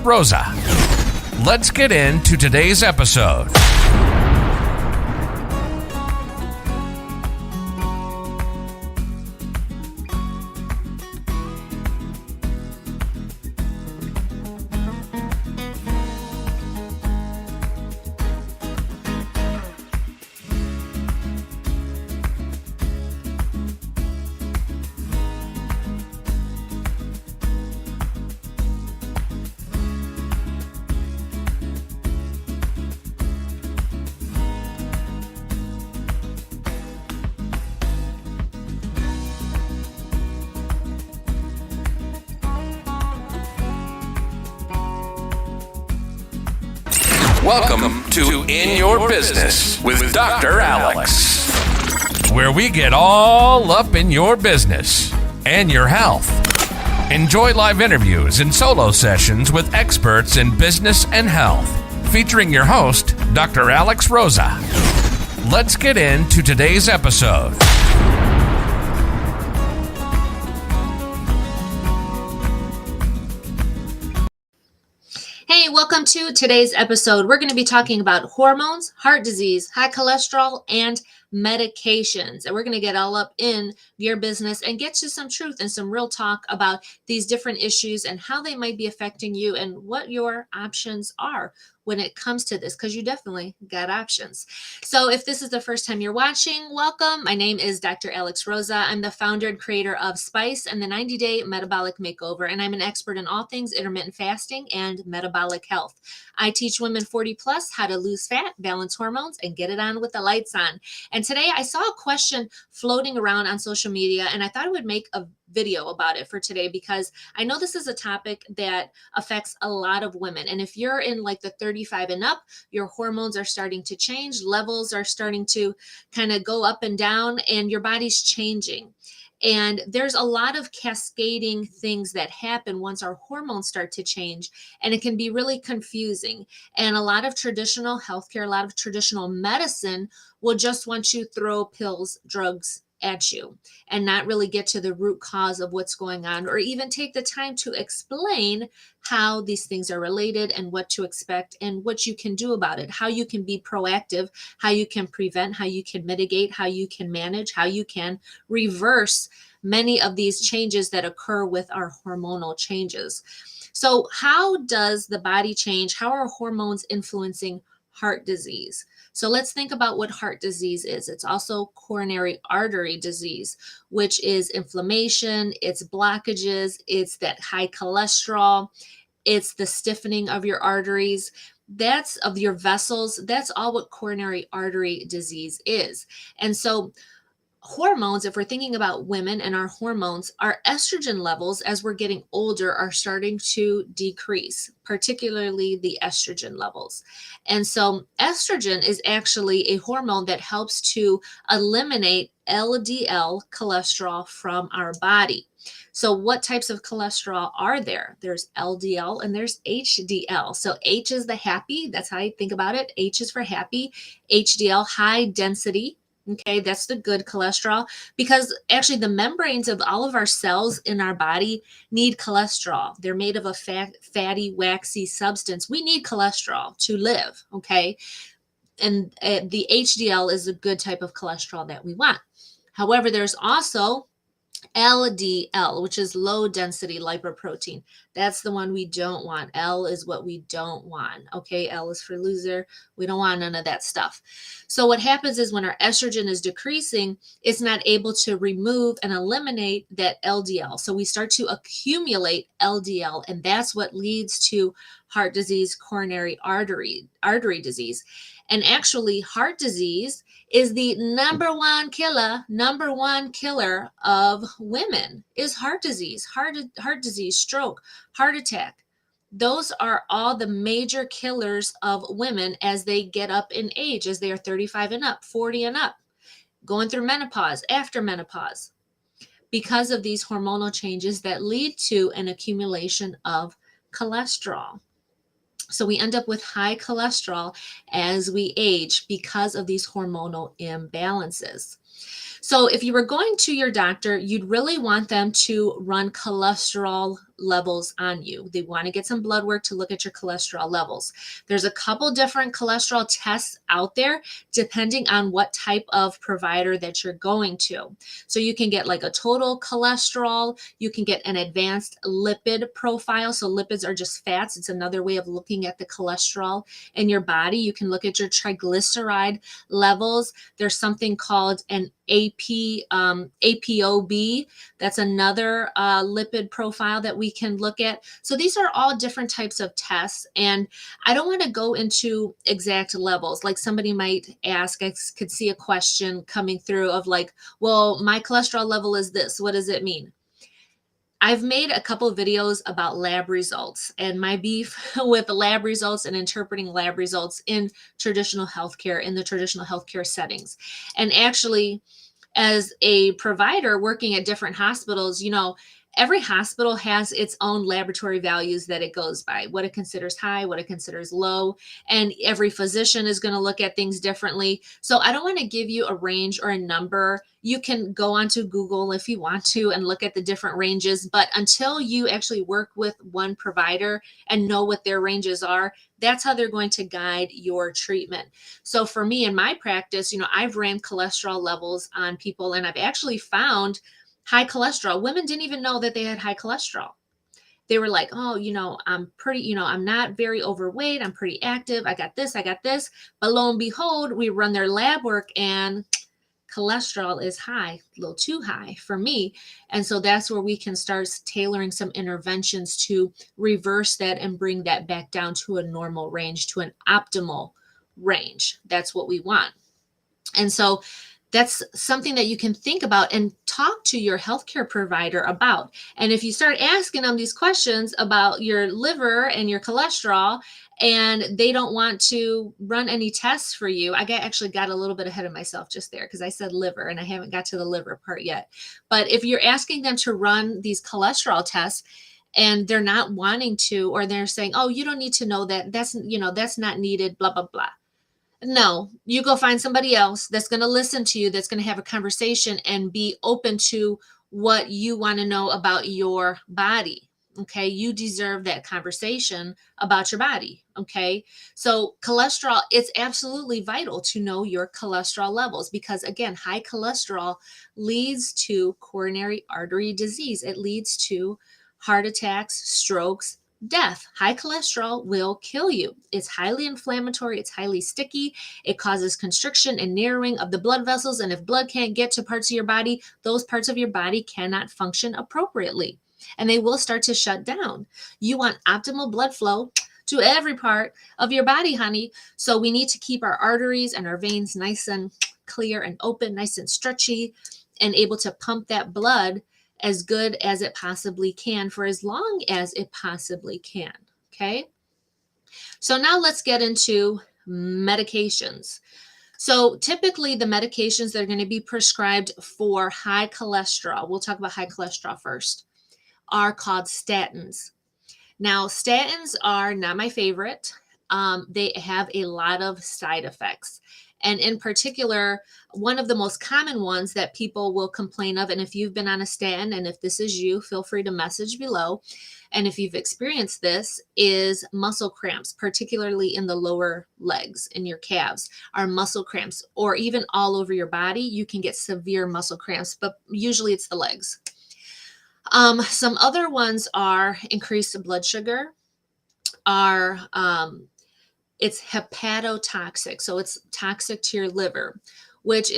Rosa. Let's get into today's episode. Welcome to In Your Business with Dr. Alex, where we get all up in your business and your health. Enjoy live interviews and solo sessions with experts in business and health, featuring your host, Dr. Alex Rosa. Let's get into today's episode. Hey, welcome to today's episode. We're going to be talking about hormones, heart disease, high cholesterol, and medications. And we're going to get all up in your business and get to some truth and some real talk about these different issues and how they might be affecting you and what your options are when it comes to this, because you definitely got options. So if this is the first time you're watching, welcome. My name is Dr. Alex Rosa. I'm the founder and creator of Spice and the 90-Day Metabolic Makeover, and I'm an expert in all things intermittent fasting and metabolic health. I teach women 40 plus how to lose fat, balance hormones, and get it on with the lights on. And today I saw a question floating around on social media, and I thought I would make a video about it for today because I know this is a topic that affects a lot of women. And if you're in like the 35 and up, your hormones are starting to change, levels are starting to kind of go up and down, and your body's changing. And there's a lot of cascading things that happen once our hormones start to change, and it can be really confusing. And a lot of traditional healthcare, a lot of traditional medicine will just want to throw pills, drugs at you and not really get to the root cause of what's going on, or even take the time to explain how these things are related and what to expect and what you can do about it, how you can be proactive, how you can prevent, how you can mitigate, how you can manage, how you can reverse many of these changes that occur with our hormonal changes. So how does the body change? How are hormones influencing heart disease? So let's think about what heart disease is. It's also coronary artery disease, which is inflammation, it's blockages, it's that high cholesterol, it's the stiffening of your arteries, that's of your vessels. That's all what coronary artery disease is. And so hormones, if we're thinking about women and our hormones, our estrogen levels as we're getting older are starting to decrease, particularly the estrogen levels. And so estrogen is actually a hormone that helps to eliminate LDL cholesterol from our body. So what types of cholesterol are there? There's LDL and there's HDL. So H is the happy, that's how I think about it. H is for happy. HDL, high density. Okay, that's the good cholesterol, because actually the membranes of all of our cells in our body need cholesterol. They're made of a fatty, waxy substance. We need cholesterol to live, okay? And the HDL is a good type of cholesterol that we want. However, there's also LDL, which is low density lipoprotein. That's the one we don't want. L is what we don't want. Okay, L is for loser. We don't want none of that stuff. So what happens is when our estrogen is decreasing, it's not able to remove and eliminate that LDL. So we start to accumulate LDL, and that's what leads to heart disease, coronary artery disease. And actually, heart disease is the number one killer of women is heart disease, heart disease, stroke, heart attack. Those are all the major killers of women as they get up in age, as they are 35 and up, 40 and up, going through menopause, after menopause, because of these hormonal changes that lead to an accumulation of cholesterol. So we end up with high cholesterol as we age because of these hormonal imbalances. So if you were going to your doctor, you'd really want them to run cholesterol levels on you. They want to get some blood work to look at your cholesterol levels. There's a couple different cholesterol tests out there depending on what type of provider that you're going to. So you can get like a total cholesterol, you can get an advanced lipid profile. So lipids are just fats. It's another way of looking at the cholesterol in your body. You can look at your triglyceride levels. There's something called an ApoB. That's another lipid profile that we can look at. So these are all different types of tests. And I don't want to go into exact levels. Like somebody might ask, I could see a question coming through of like, well, my cholesterol level is this. What does it mean? I've made a couple of videos about lab results and my beef with lab results and interpreting lab results in traditional healthcare, in the traditional healthcare settings. And actually, as a provider working at different hospitals, every hospital has its own laboratory values that it goes by, what it considers high, what it considers low, and every physician is going to look at things differently. So I don't want to give you a range or a number. You can go onto Google if you want to and look at the different ranges, but until you actually work with one provider and know what their ranges are, that's how they're going to guide your treatment. So for me in my practice, I've ran cholesterol levels on people and I've actually found high cholesterol. Women didn't even know that they had high cholesterol. They were like, oh, I'm pretty, I'm not very overweight. I'm pretty active. I got this. But lo and behold, we run their lab work and cholesterol is high, a little too high for me. And so that's where we can start tailoring some interventions to reverse that and bring that back down to a normal range, to an optimal range. That's what we want. And so that's something that you can think about and talk to your healthcare provider about. And if you start asking them these questions about your liver and your cholesterol, and they don't want to run any tests for you, I actually got a little bit ahead of myself just there because I said liver and I haven't got to the liver part yet. But if you're asking them to run these cholesterol tests and they're not wanting to, or they're saying, oh, you don't need to know that, that's not needed, blah, blah, blah. No, you go find somebody else that's going to listen to you, that's going to have a conversation and be open to what you want to know about your body. Okay. You deserve that conversation about your body. Okay. So cholesterol, it's absolutely vital to know your cholesterol levels because again, high cholesterol leads to coronary artery disease. It leads to heart attacks, strokes, death. High cholesterol will kill you. It's highly inflammatory. It's highly sticky. It causes constriction and narrowing of the blood vessels. And if blood can't get to parts of your body, those parts of your body cannot function appropriately and they will start to shut down. You want optimal blood flow to every part of your body, honey. So we need to keep our arteries and our veins nice and clear and open, nice and stretchy, and able to pump that blood as good as it possibly can for as long as it possibly can. Okay. So now let's get into medications. So typically the medications that are going to be prescribed for high cholesterol, we'll talk about high cholesterol first, are called statins. Now, statins are not my favorite. They have a lot of side effects. And in particular, one of the most common ones that people will complain of, and if you've been on a statin, and if this is you, feel free to message below. And if you've experienced this, is muscle cramps, particularly in the lower legs, in your calves, are muscle cramps, or even all over your body. You can get severe muscle cramps, but usually it's the legs. Some other ones are increased blood sugar, it's hepatotoxic, so it's toxic to your liver, which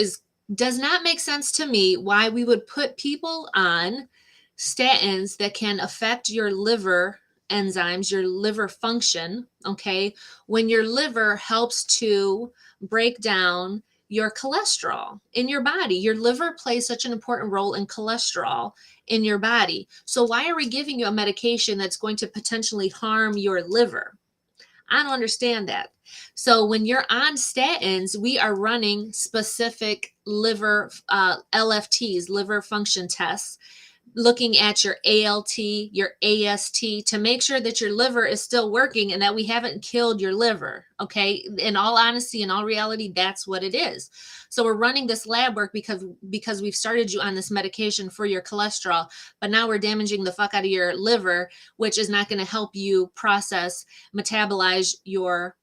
does not make sense to me why we would put people on statins that can affect your liver enzymes, your liver function, okay, when your liver helps to break down your cholesterol in your body. Your liver plays such an important role in cholesterol in your body. So why are we giving you a medication that's going to potentially harm your liver? I don't understand that. So when you're on statins, we are running specific liver LFTs, liver function tests, looking at your ALT, your AST to make sure that your liver is still working and that we haven't killed your liver. Okay. In all honesty, in all reality, that's what it is. So we're running this lab work because we've started you on this medication for your cholesterol, but now we're damaging the fuck out of your liver, which is not going to help you process, metabolize your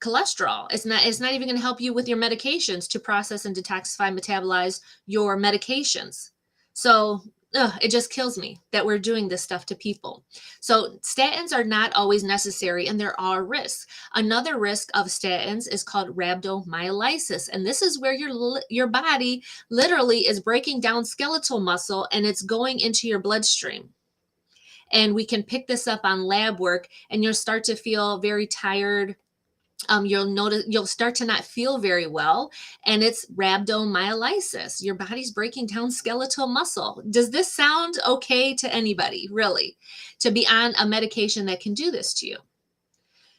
cholesterol. It's not even going to help you with your medications to process and detoxify, metabolize your medications. So it just kills me that we're doing this stuff to people. So statins are not always necessary, and there are risks. Another risk of statins is called rhabdomyolysis, and this is where your body literally is breaking down skeletal muscle and it's going into your bloodstream. And we can pick this up on lab work, and you'll start to feel very tired. You'll start to not feel very well, and it's rhabdomyolysis. Your body's breaking down skeletal muscle. Does this sound okay to anybody, really, to be on a medication that can do this to you?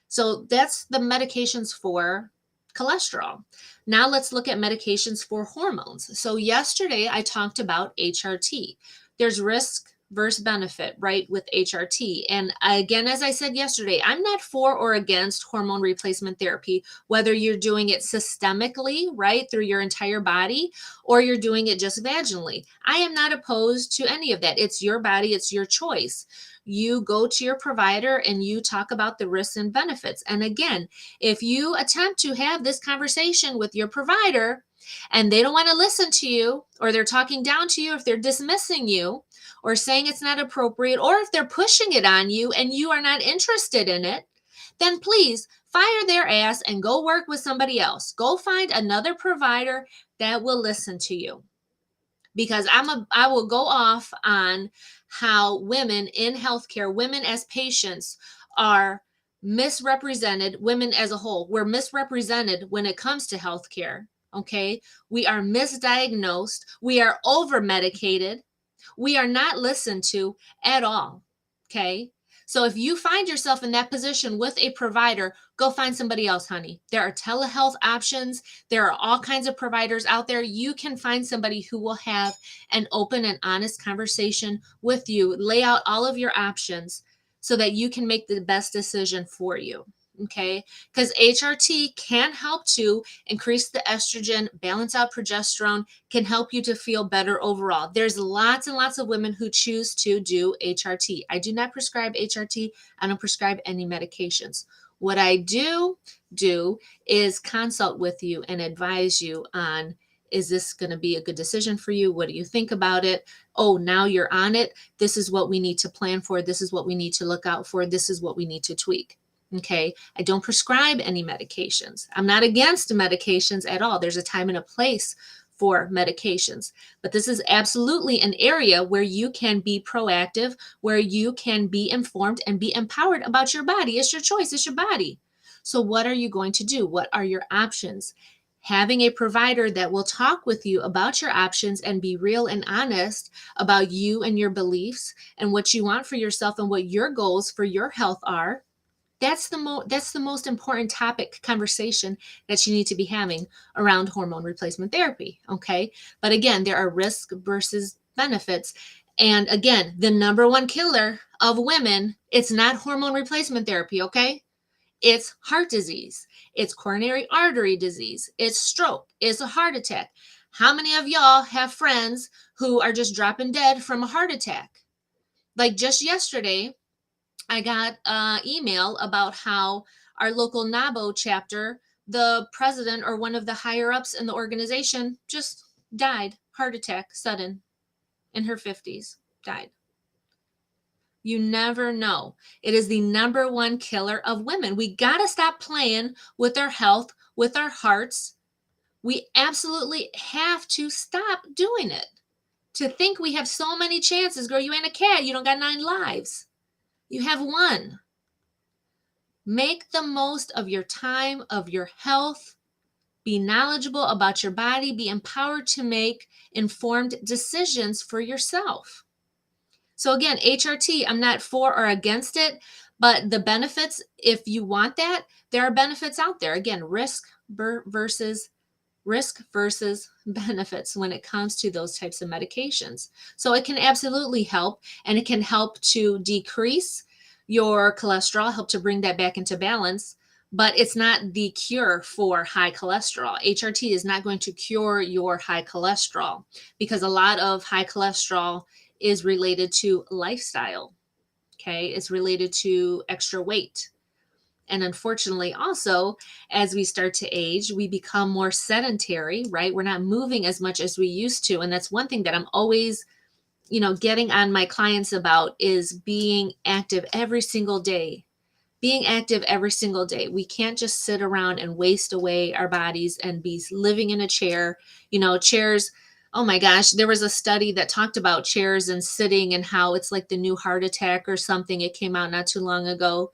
So that's the medications for cholesterol. Now let's look at medications for hormones. So yesterday I talked about HRT. There's risk versus benefit, right, with HRT. And again, as I said yesterday, I'm not for or against hormone replacement therapy, whether you're doing it systemically, right, through your entire body, or you're doing it just vaginally. I am not opposed to any of that. It's your body, it's your choice. You go to your provider and you talk about the risks and benefits. And again, if you attempt to have this conversation with your provider and they don't want to listen to you, or they're talking down to you, if they're dismissing you, or saying it's not appropriate, or if they're pushing it on you and you are not interested in it, then please fire their ass and go work with somebody else. Go find another provider that will listen to you. Because I will go off on how women in healthcare, women as patients, are misrepresented. Women as a whole, we're misrepresented when it comes to healthcare. Okay, we are misdiagnosed. We are over medicated. We are not listened to at all. Okay. So if you find yourself in that position with a provider, go find somebody else, honey. There are telehealth options. There are all kinds of providers out there. You can find somebody who will have an open and honest conversation with you, lay out all of your options so that you can make the best decision for you. Okay, because HRT can help to increase the estrogen, balance out progesterone, can help you to feel better overall. There's lots and lots of women who choose to do HRT. I do not prescribe HRT. I don't prescribe any medications. What I do is consult with you and advise you on, is this going to be a good decision for you? What do you think about it? Oh, now you're on it. This is what we need to plan for. This is what we need to look out for. This is what we need to tweak. Okay, I don't prescribe any medications. I'm not against medications at all. There's a time and a place for medications, but this is absolutely an area where you can be proactive, where you can be informed and be empowered about your body. It's your choice, it's your body. So what are you going to do? What are your options? Having a provider that will talk with you about your options and be real and honest about you and your beliefs and what you want for yourself and what your goals for your health are. That's the most important topic conversation that you need to be having around hormone replacement therapy. Okay. But again, there are risks versus benefits. And again, the number one killer of women, it's not hormone replacement therapy. Okay. It's heart disease. It's coronary artery disease. It's stroke. It's a heart attack. How many of y'all have friends who are just dropping dead from a heart attack? Like just yesterday, I got an email about how our local NABO chapter, the president or one of the higher ups in the organization just died, heart attack, sudden, in her 50s, died. You never know. It is the number one killer of women. We got to stop playing with our health, with our hearts. We absolutely have to stop doing it. To think we have so many chances, girl, you ain't a cat. You don't got 9 lives. You have one. Make the most of your time, of your health. Be knowledgeable about your body. Be empowered to make informed decisions for yourself. So again, HRT, I'm not for or against it, but the benefits, if you want that, there are benefits out there. Again, risk versus risk versus benefits when it comes to those types of medications. So it can absolutely help, and it can help to decrease your cholesterol, help to bring that back into balance, but it's not the cure for high cholesterol. HRT is not going to cure your high cholesterol, because a lot of high cholesterol is related to lifestyle. Okay, it's related to extra weight. And unfortunately, also, as we start to age, we become more sedentary, right? We're not moving as much as we used to. And that's one thing that I'm always, getting on my clients about, is being active every single day. Being active every single day. We can't just sit around and waste away our bodies and be living in a chair. Chairs. Oh my gosh, there was a study that talked about chairs and sitting and how it's like the new heart attack or something. It came out not too long ago.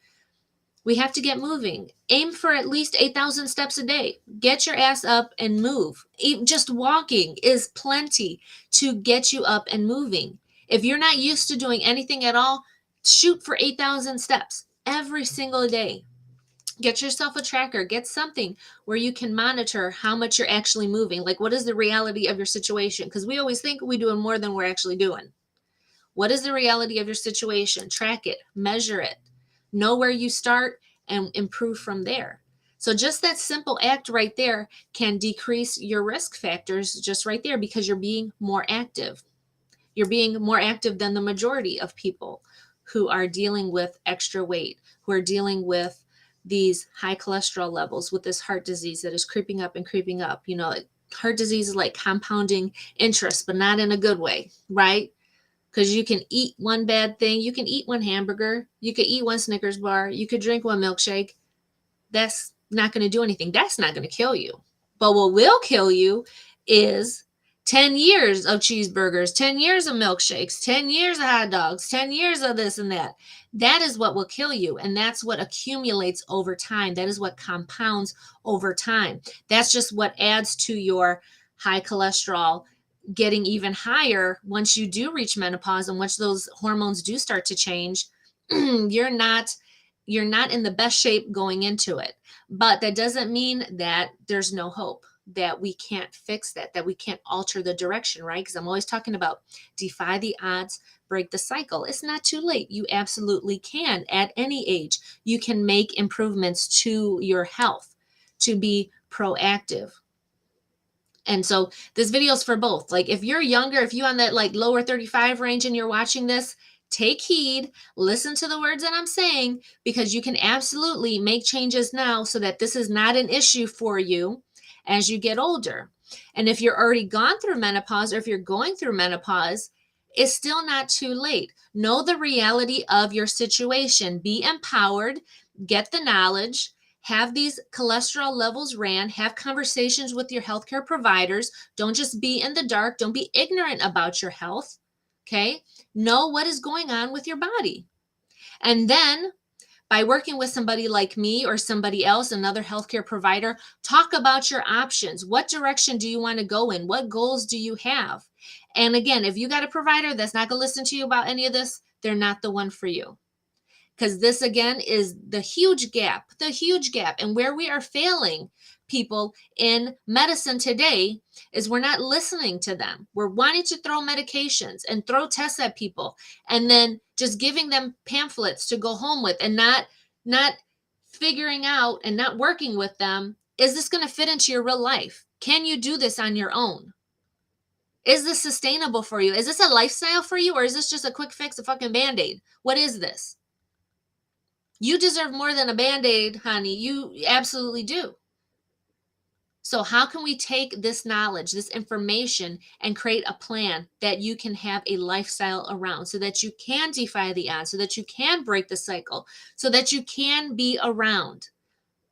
We have to get moving. Aim for at least 8,000 steps a day. Get your ass up and move. Just walking is plenty to get you up and moving. If you're not used to doing anything at all, shoot for 8,000 steps every single day. Get yourself a tracker. Get something where you can monitor how much you're actually moving. Like, what is the reality of your situation? Because we always think we're doing more than we're actually doing. What is the reality of your situation? Track it, measure it. Know where you start and improve from there. So just that simple act right there can decrease your risk factors just right there, because you're being more active. You're being more active than the majority of people who are dealing with extra weight, who are dealing with these high cholesterol levels, with this heart disease that is creeping up and creeping up. Heart disease is like compounding interest, but not in a good way, right? Because you can eat one bad thing. You can eat one hamburger. You could eat one Snickers bar. You could drink one milkshake. That's not going to do anything. That's not going to kill you. But what will kill you is 10 years of cheeseburgers, 10 years of milkshakes, 10 years of hot dogs, 10 years of this and that. That is what will kill you. And that's what accumulates over time. That is what compounds over time. That's just what adds to your high cholesterol getting even higher once you do reach menopause, and once those hormones do start to change. you're not in the best shape going into it. But that doesn't mean that there's no hope, that we can't fix that we can't alter the direction, right? Because I'm always talking about defy the odds, break the cycle. It's not too late. You absolutely can. At any age, you can make improvements to your health, to be proactive. And so this video is for both. Like, if you're younger, if you're on that like lower 35 range and you're watching this, take heed, listen to the words that I'm saying, because you can absolutely make changes now so that this is not an issue for you as you get older. And if you're already gone through menopause, or if you're going through menopause, it's still not too late. Know the reality of your situation. Be empowered, get the knowledge, have these cholesterol levels ran, have conversations with your healthcare providers. Don't just be in the dark. Don't be ignorant about your health. Okay? Know what is going on with your body. And then, by working with somebody like me or somebody else, another healthcare provider, talk about your options. What direction do you want to go in? What goals do you have? And again, if you got a provider that's not going to listen to you about any of this, they're not the one for you. Because this, again, is the huge gap. And where we are failing people in medicine today is we're not listening to them. We're wanting to throw medications and throw tests at people, and then just giving them pamphlets to go home with, and not figuring out and not working with them. Is this going to fit into your real life? Can you do this on your own? Is this sustainable for you? Is this a lifestyle for you? Or is this just a quick fix, a fucking Band-Aid? What is this? You deserve more than a Band-Aid, honey. You absolutely do. So how can we take this knowledge, this information, and create a plan that you can have a lifestyle around, so that you can defy the odds, so that you can break the cycle, so that you can be around,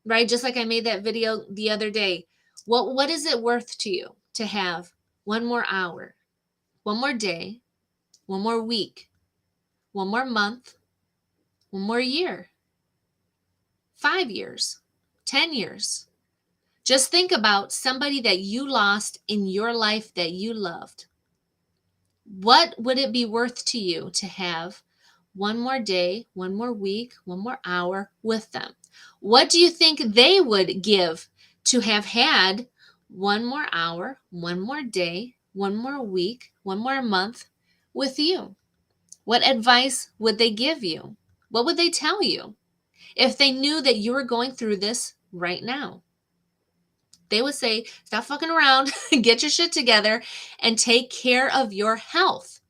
right? Just like I made that video the other day. What is it worth to you to have one more hour, one more day, one more week, one more month, one more year, 5 years, 10 years? Just think about somebody that you lost in your life that you loved. What would it be worth to you to have one more day, one more week, one more hour with them? What do you think they would give to have had one more hour, one more day, one more week, one more month with you? What advice would they give you? What would they tell you if they knew that you were going through this right now? They would say, stop fucking around, get your shit together, and take care of your health.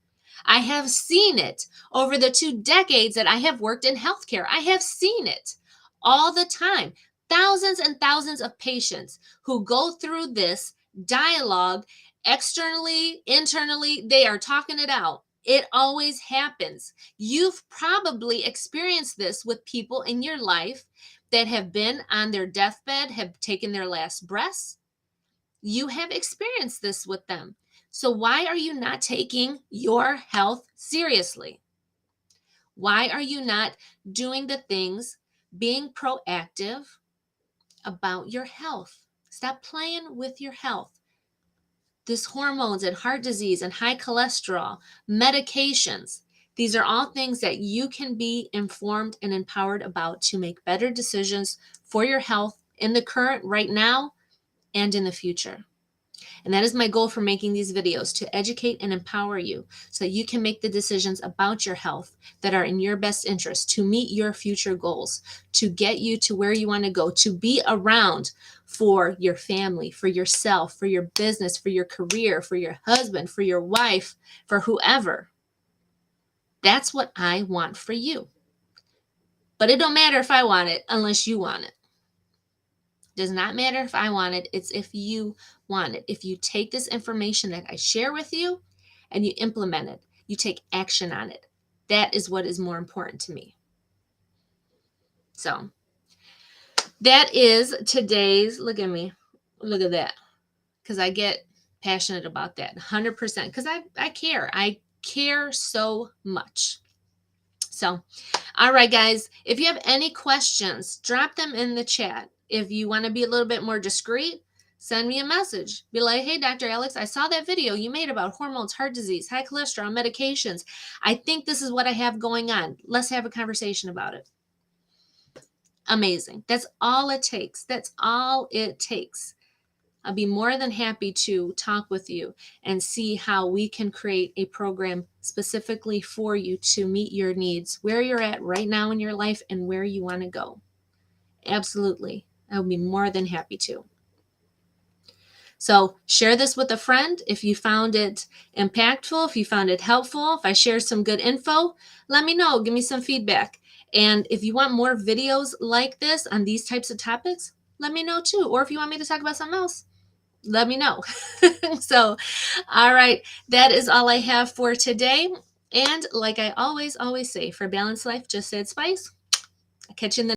I have seen it over the 2 decades that I have worked in healthcare. I have seen it all the time. Thousands and thousands of patients who go through this dialogue externally, internally, they are talking it out. It always happens. You've probably experienced this with people in your life that have been on their deathbed, have taken their last breaths. You have experienced this with them. So why are you not taking your health seriously? Why are you not doing the things, being proactive about your health? Stop playing with your health. This hormones and heart disease and high cholesterol, medications, these are all things that you can be informed and empowered about to make better decisions for your health in the current, right now, and in the future. And that is my goal for making these videos, to educate and empower you so that you can make the decisions about your health that are in your best interest, to meet your future goals, to get you to where you want to go, to be around for your family, for yourself, for your business, for your career, for your husband, for your wife, for whoever. That's what I want for you. But it don't matter if I want it unless you want it. Does not matter if I want it. It's if you want it. If you take this information that I share with you and you implement it, you take action on it. That is what is more important to me. So that is today's, look at me, look at that. Because I get passionate about that 100% because I care. I care so much. So, all right, guys, if you have any questions, drop them in the chat. If you want to be a little bit more discreet, send me a message. Be like, hey, Dr. Alex, I saw that video you made about hormones, heart disease, high cholesterol, medications. I think this is what I have going on. Let's have a conversation about it. Amazing. That's all it takes. That's all it takes. I'll be more than happy to talk with you and see how we can create a program specifically for you to meet your needs, where you're at right now in your life and where you want to go. Absolutely. I will be more than happy to. So share this with a friend if you found it impactful, if you found it helpful. If I shared some good info, let me know. Give me some feedback. And if you want more videos like this on these types of topics, let me know too. Or if you want me to talk about something else, let me know. So, all right, that is all I have for today. And like I always say, for balanced life, just add spice. I'll catch you in the